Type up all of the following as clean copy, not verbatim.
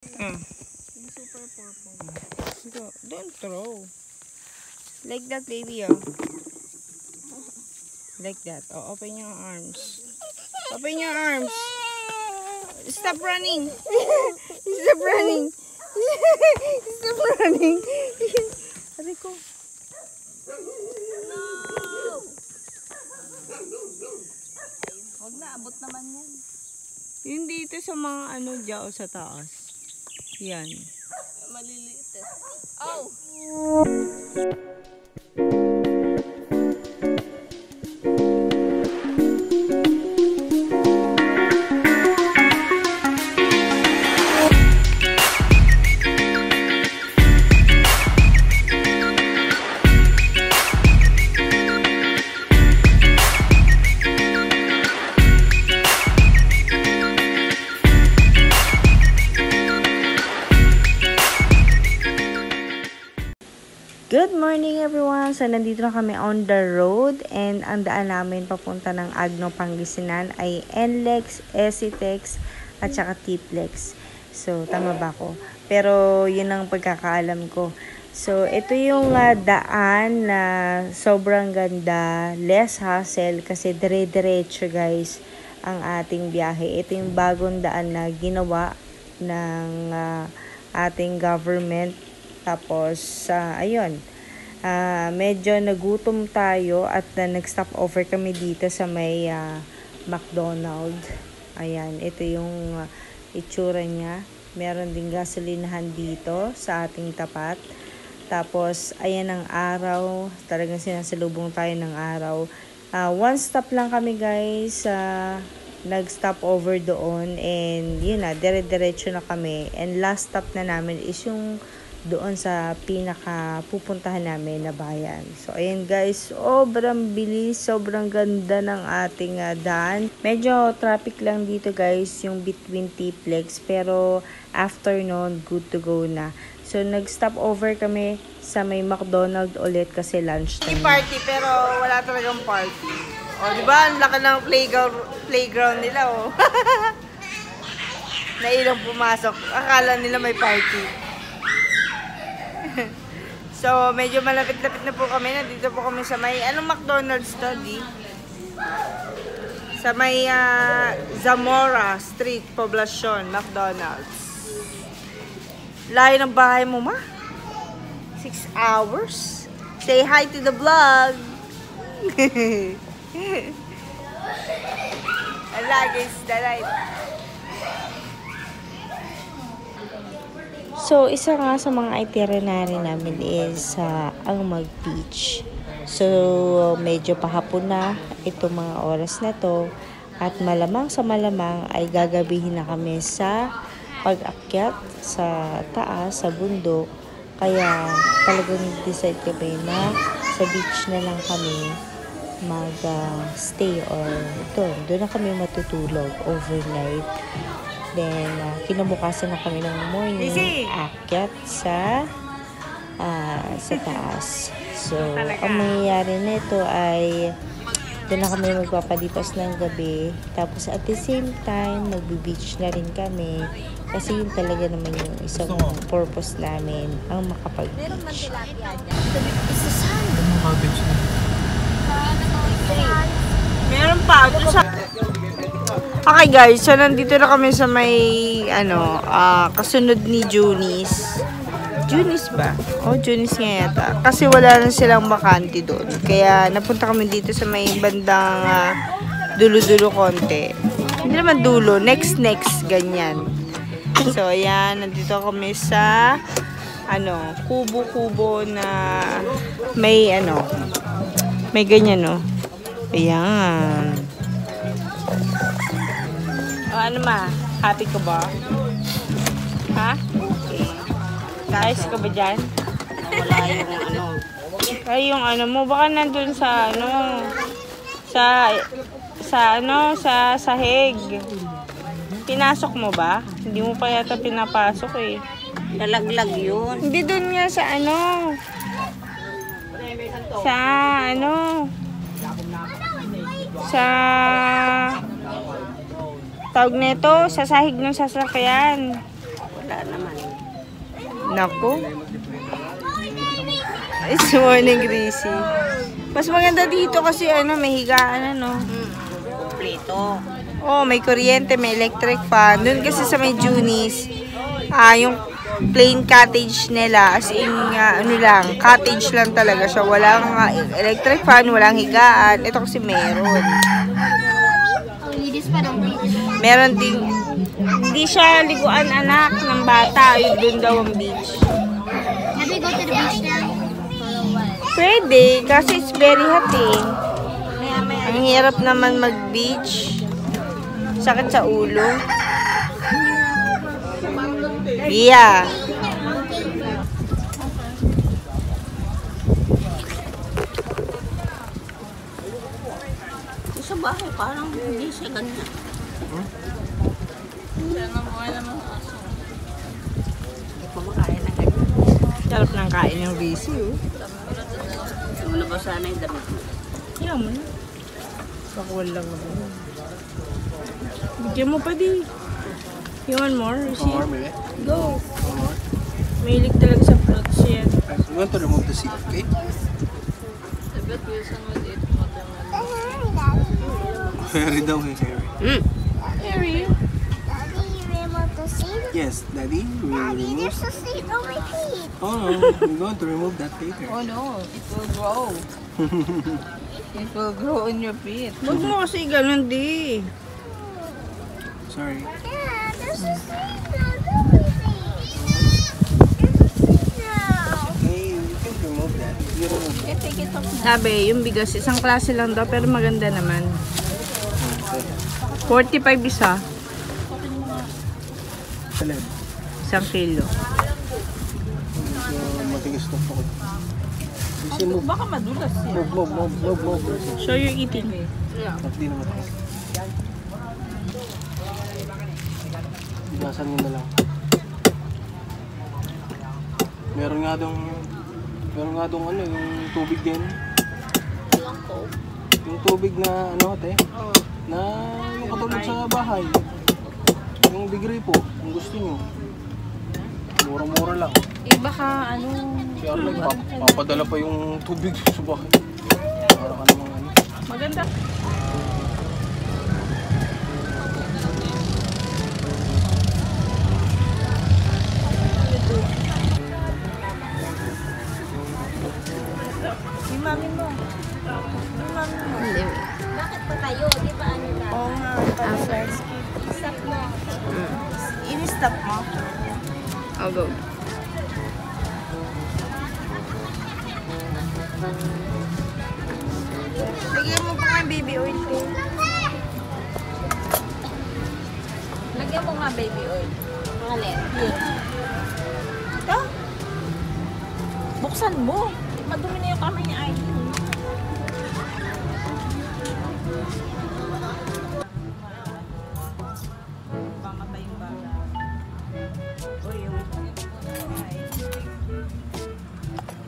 Super purple. Go. Don't throw. Like that, baby, oh. Like that. Oh, open your arms. Open your arms. Stop running. Stop running. Stop running. Aray ko. Huwag na, abot naman yan. Yung dito sa mga ano dyan sa taas. Yan. Maliliit eh. Oh! Good morning everyone! So nandito na kami on the road and ang daan namin papunta ng Agno, Pangasinan ay NLEX, Esitex at saka Tiplex. So tama ba ako? Pero yun ang pagkakaalam ko. So ito yung daan na sobrang ganda, less hassle kasi dire-diretso guys ang ating biyahe. Ito yung bagong daan na ginawa ng ating government. Tapos, ayun, medyo nagutom tayo at nag-stop over kami dito sa may McDonald's. Ayan, ito yung itsura niya. Meron din gasolinahan dito sa ating tapat. Tapos, ayan ang araw. Talagang sinasalubong tayo ng araw. One stop lang kami guys. Nag-stop over doon. And yun na, dire-diretso na kami. And last stop na namin is yung doon sa pinaka pupuntahan namin na bayan. So, ayan guys, sobrang bilis, sobrang ganda ng ating daan. Medyo traffic lang dito guys, yung between Tiplex, pero after noon, good to go na. So, nag-stop over kami sa may McDonald's ulit kasi lunch time. Party, pero wala talagang party. O, di ba? Ang laki ng playground nila, oh. Na ilang pumasok. Akala nila may party. So, medyo malapit-lapit na po kami. Nandito po kami sa may, anong McDonald's to, di? Sa may Zamora Street, Poblacion, McDonald's. Layo ng bahay mo, ma? 6 hours? Say hi to the vlog! Ala, guys, the light. So, isa nga sa mga itinerary namin is ang mag-beach. So, medyo pahapon na itong mga oras na to. At malamang sa malamang ay gagabihin na kami sa pag-akyat sa taas, sa bundok. Kaya talagang decide kami na sa beach na lang kami mag-stay or doon na kami matutulog overnight. Then, kinabukasan na kami ng morning, akyat sa taas. So, ang mangyayari nito ay doon na kami magpapalipas ng gabi. Tapos, at the same time, magbe-beach na rin kami. Kasi yun talaga naman yung isang purpose namin, ang makapag-beach. Meron pa. Okay guys, so nandito na kami sa may kasunod ni Junis. Junis ba? Oh, Junis nga yata. Kasi wala na silang bakante doon. Kaya napunta kami dito sa may bandang dulo-dulo konti. Hindi naman dulo, next ganyan. So ayan, nandito kami sa kubo-kubo na may may ganyan, no. Ayan. O, ano ma? Happy ka ba? Ha? Okay. Ayos ka ba dyan? Wala yung Ay, yung mo, baka nandun sa sa sahig. Pinasok mo ba? Hindi mo pa yata pinapasok eh. Nalaglag yun. Hindi dun nga sa sa tawag nito, sa sahig ng sasakyan. Wala naman. Naku. It's morning, Gracie. Mas maganda dito kasi may higaan Kompleto. Oh, may kuryente, may electric fan. Doon kasi sa may Junis, yung plain cottage nila, as in, cottage lang talaga siya. Walang electric fan, walang higaan. Ito kasi meron. Meron ding, hindi siya liguan anak ng bata. Yun doon daw ang beach. Have we go to the beach now? Pwede, kasi it's very hot eh. Ang hirap naman mag-beach. Sakit sa ulo. Yeah. Sa bahay, parang hindi siya ganyan. Siya nang buhay naman ang aso. Hindi pa makain na ganyan. Sarap ng kain ng Gracie, oh. Wala pa sana yung damit mo. Yan mo na. Pakuwal lang naman. Bigyan mo pa di. You want more? More, maybe? Go. Mahilig talaga sa fruits yan. You want to remove the seed, okay? I bet you son would eat watermelon. Harry daw, Harry. Harry. Daddy, you remove the seed? Yes, Daddy, we will Daddy, remove. there's a seed over here. Oh no, we're going to remove that later. Oh no, it will grow. It will grow in your feet. Huwag mo kasi ganun di. Sorry. Yeah, there's a seed over here. There's a seed now. Hey, you can remove that. You remove Okay, take it off na. Sabi, yung bigas, isang klase lang daw, pero maganda naman. 45 isa. Salad. Isang kilo. Matigas na po. Kasi move, Baka madulas siya. move. So you're eating. Yeah. Hindi na matigas. Bigasan nyo na lang. Meron nga dong yung tubig din. Yung tubig na ate, na yung katulad sa bahay. Yung degree po, kung gusto nyo. Mura-mura lang. Eh baka Kaya papadala pa yung tubig sa bahay. Para ka namang Maganda. Yung mami mo. Yung mami mo. Hindi. Bakit pa tayo? Di ba ano na? Oo nga. Stop na. In-stop mo. I'll go. Lagyan mo pa nga yung baby oil ko. Lagyan mo nga baby oil. Alin? Ito? Buksan mo. Madumi na yung kamay ni Aileen. Pamatay yung baga. O yung...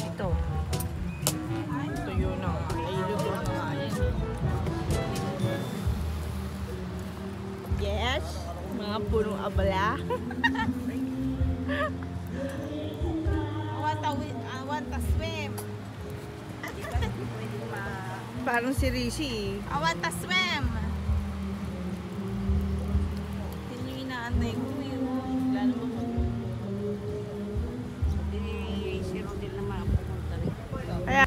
Ito. Ito yun na. Nailuto na nga yan. Yes. Mga punong abala. I want to swim. Parang si Rishi. I want to swim. Yun yung inaantay ko yun. Lalo mo mo. Si Rodel na makapunta rin. Kaya...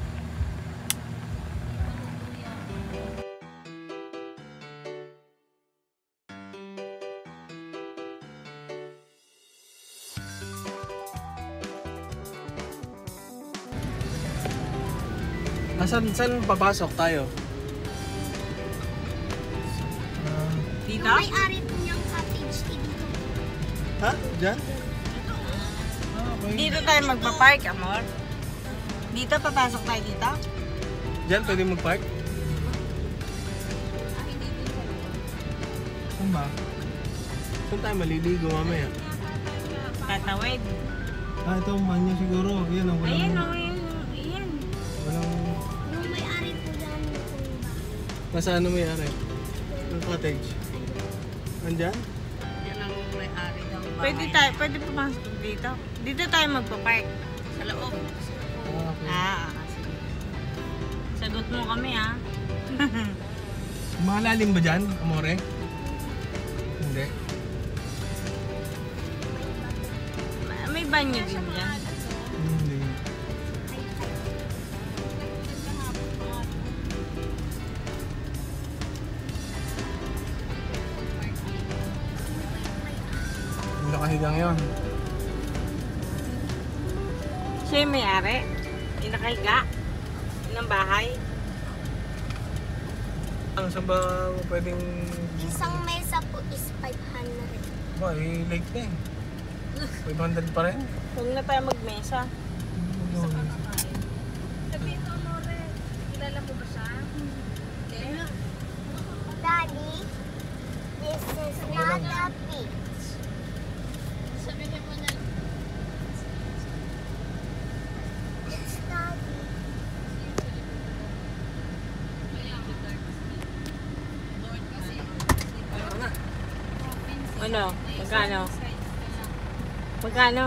Saan papasok tayo? Dito? May-ari po niyang cottage dito. Ha? Diyan? Dito tayo magpa-park, amor. Dito, papasok tayo dito. Diyan pwede mag-park? Saan ba? Saan tayo maliligo mamaya? Tatawid. Ito banyo siguro. Yan o. Ayan o, ayan. Walang... Yung may-ari po yan. Nasa ano may-ari? Yung cottage? Andyan? Yan ang may-ari ng Pwede pumasok dito. Dito tayo magpa-park. Sa loob. Sige. Sagot mo kami, ha? Malalim ba dyan, amore? Hindi. May banyo din dyan. Hindi. Hindi nakahigang yun. Siya yung may-ari? Yung nakahiga? Ng bahay? Saan ba pwedeng... Isang mesa po is 500. Ba, late na eh. 500 pa rin. Huwag na tayo magmesa. Daddy, this is not a beach. It's Daddy. Ano? Magkano? Magkano?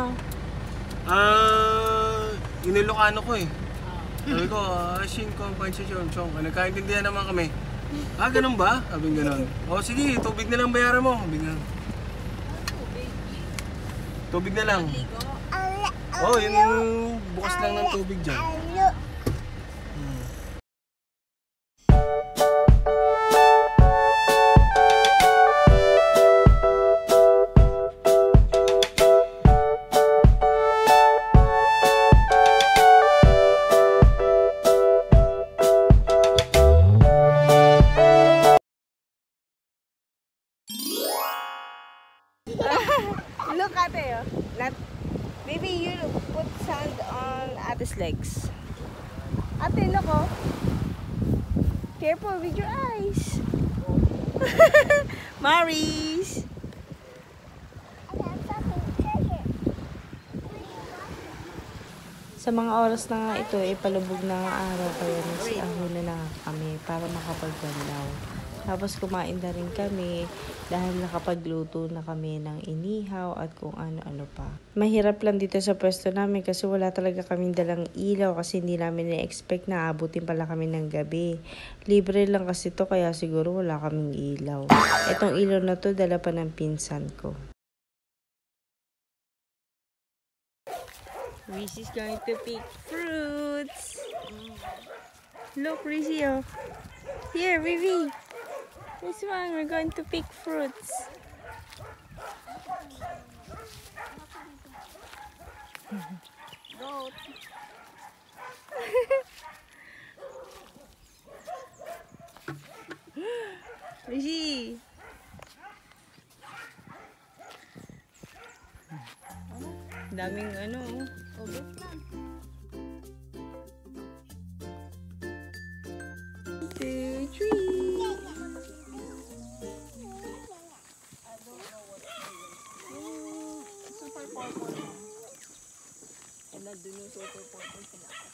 Inilocano ko eh. Sabi ko, Shin ko, Pancho Chong. Nagkaintindihan naman kami. Ganun ba? Sabi ganun. Sige, tubig na lang bayaran mo. Sabi ganun. Tubig na lang. Yung bukas lang ng tubig dyan. Look. Look at it. Baby, you put sand on Ate's legs. Ate, look oh. Careful with your eyes. Maris. Sa mga oras na nga ito, palubog na ang araw, kaya nag-ahon na kami para makapagbanlaw. Tapos kumain na rin kami dahil nakapagluto na kami ng inihaw at kung ano-ano pa. Mahirap lang dito sa pwesto namin kasi wala talaga kaming dalang ilaw kasi hindi namin na-expect na abutin pala kami ng gabi. Libre lang kasi to kaya siguro wala kaming ilaw. Etong ilaw na to dala pa ng pinsan ko. Rizzy's going to pick fruits. Look, Rizzy, oh. Here, Vivi. This one, we're going to pick fruits. Goat. Rizzy. Daming ano, oh. Goat lang. 1, 2, 3. Super purple. Wala dun yung super purple sa dapat.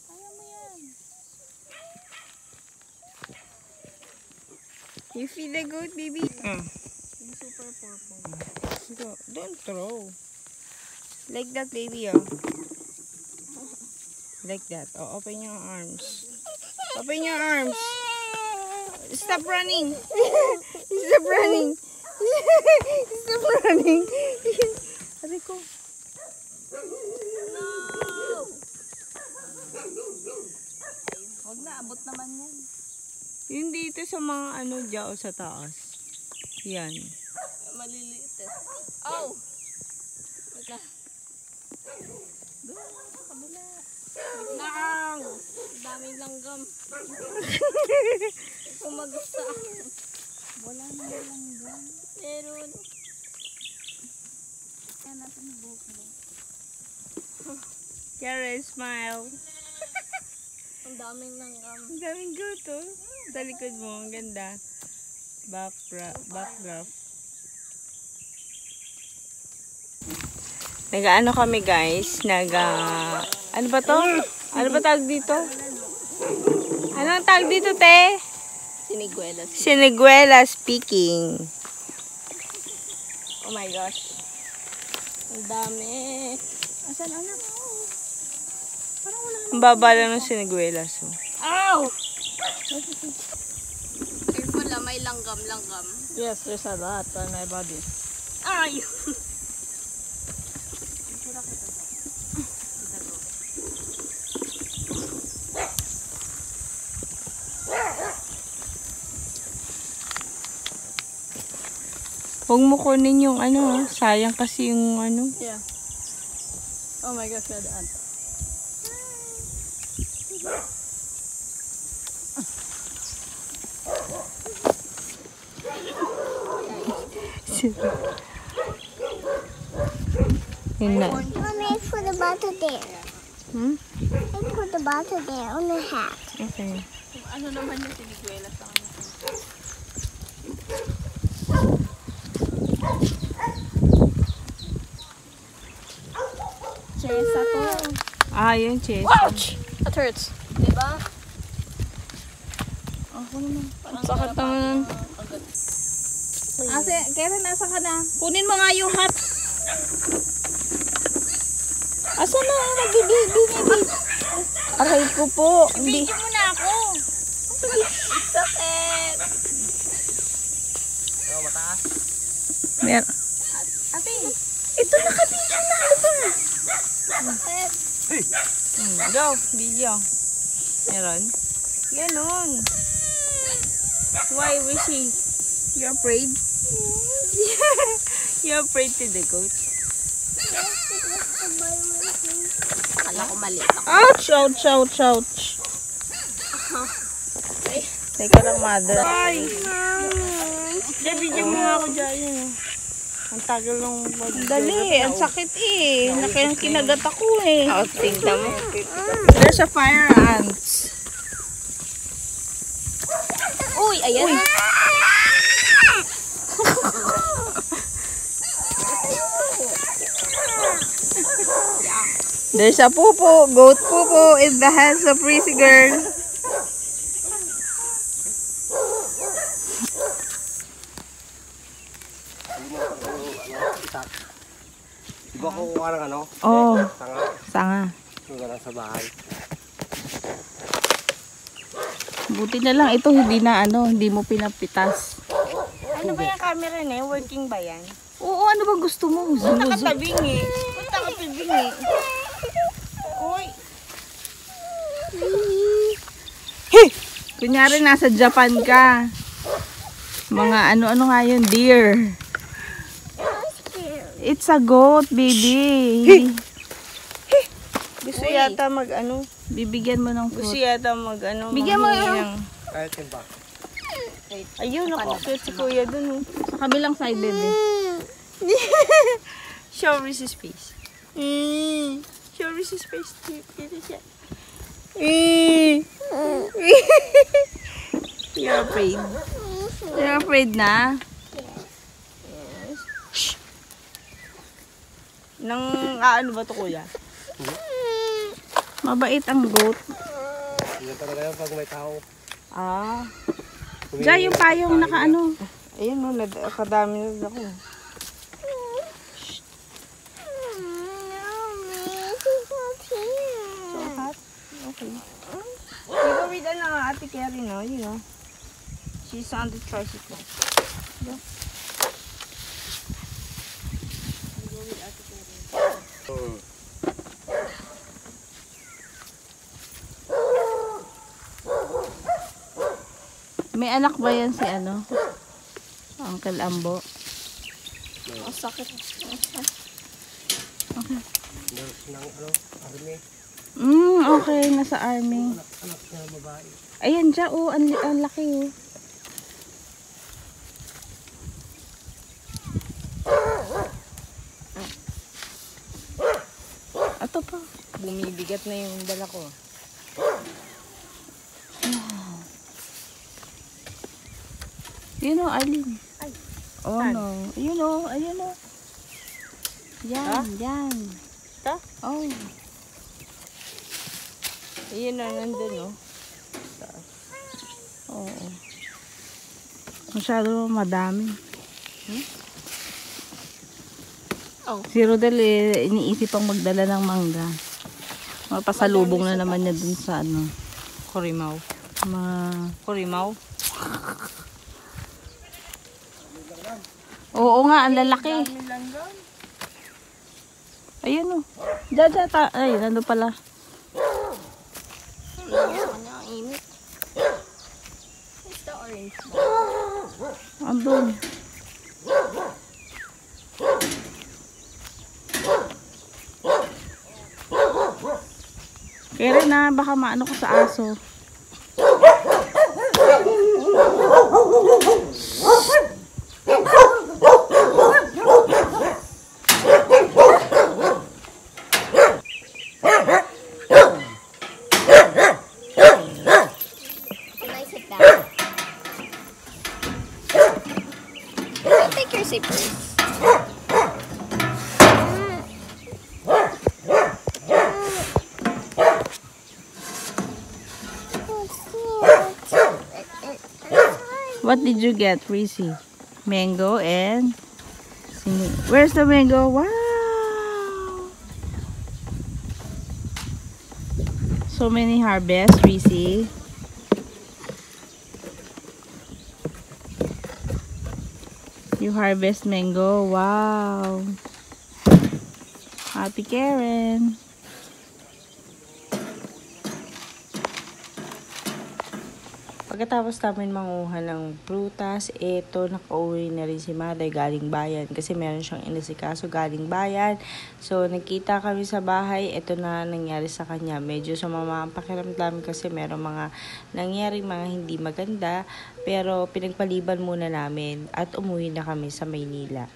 Kaya mo yan. You feed the goat, baby? Yung super purple. Go. Don't throw. Like that, baby, oh. Like that. Oh, open your arms. Open your arms. Stop running. Stop running. Stop running. Aray ko. Huwag na, abot naman yan. Yung dito sa mga ano dyan o sa taas. Yan. Maliliit eh. Oh! Wait na. Doon, sa kabila. Wait lang! Daming langgam. Kumagat sa akin. Wala na langgam. Meron. Kaya natin yung buhok mo. Kara, smile. Ang daming langgam. Ang daming goat, oh. Sa likod mo, ang ganda. Backdraft. Nag-ano kami guys, ano ba to? Ano ba tawag dito? Anong tawag dito, te? Siniguelas. Siniguela speaking. Oh my gosh. Ang dami. Asan anak? Ang baba lang ng siniguelas. Oh. Ow! Careful lang, may langgam. Yes, there's a lot on my body. Ay! Huwag mo kunin yung ano, sayang kasi yung ano. Yeah. Oh my gosh, you're the ant. Yun na. Mommy, I put the bottle there. Hmm? I put the bottle there on the hat. Okay. Ano naman yung siniguelas sa kanya? Chesa to. Ah, yun, Chase. Ouch! That hurts. Diba? Ako naman. Ang sakit naman. Ase, Karen, nasa ka na? Kunin mo nga yung hat. Asa na? Nagbibibi. Aray ko po. Hindi. Video mo na ako. Sakit. Mer Ate. Ito nakabidyo na. Ano ba? Sakit. Go, video. Meron? Ganon. Why was she? You're afraid? You're afraid to the goat? Akala ko mali. Ouch! Ouch! Ouch! Ouch! Teka lang, mother. Ay! Video mo nga ako dyan. Yun. Ang tagal ng dali, ang sakit eh. Nakayang kinagat ako eh. Tingnan mo. There's a fire ants. Uy, ayan. There's a pupo, goat pupo in the hands of Prissy girl. Di ba kukuha ng ano? Oh, Tanga. sanga. Yung gano'n sa bahay. Buti na lang ito hindi na ano, hindi mo pinapitas. Ano ba yung camera na yun? Working ba yan? Oo, ano ba gusto mo? Nakatabing eh. Nakatabing eh. Uy. Hey! Kunyari nasa Japan ka. Mga ano-ano nga yun, deer. It's a goat, baby. Gusto yata mag ano, bibigyan mo ng fruit. Gusto yata mag ano, bigyan mo ng... Kahit yun ba? Ayun, nakakit si kuya dun. Sa kabilang side, baby. Show Reese's face. Show Reese's face. Dito siya. You're afraid. You're afraid na? Shh. Nang ano ba to, kuya? Mabait ang goat. Hindi talaga yun pag may tao. Ah. Diyan yung payong naka ano. Ayun no, kadami na ako. So hot? Okay. You go with Ate Carrie, no? You know. She's on the tricycle. Go. May anak ba yan si ano? Uncle Ambo? Ang sakit. Okay. Nurse ng ano, army. Okay. Nasa army. Anak na babae. Ayan dyan, oh. Ang laki, oh. Ito pa. Bumibigat na yung dala ko. Yun o, Arlene. Ay. Oh, Saan? no. Ayun o, ayun o. Yan, yan. Ito? Oh. Ayun o, nandun o. Oo. Masyado madami. Oh. Si Rodel iniisip pang magdala ng mangga. Mapasalubong na naman niya dun sa ano, Kurimaw. Kurimaw? Oo nga, ang lalaki. Ayan o. Ay, ano pala. Ang init. It's the orange. Andun. Kaya rin na, baka maano ko sa aso. Can I sit down? I'll take your zippers. What did you get, Reese? Mango and... Where's the mango? Wow! So many harvests, Reese. You harvest mango. Wow! Happy Karen! Pagkatapos namin manguha ng prutas, eto, nakauwi na rin si Maday galing bayan. Kasi meron siyang inasikaso galing bayan. So, nagkita kami sa bahay. Eto na nangyari sa kanya. Medyo sumama ang pakiramdam kasi meron mga nangyaring mga hindi maganda. Pero pinagpaliban muna namin at umuwi na kami sa Maynila.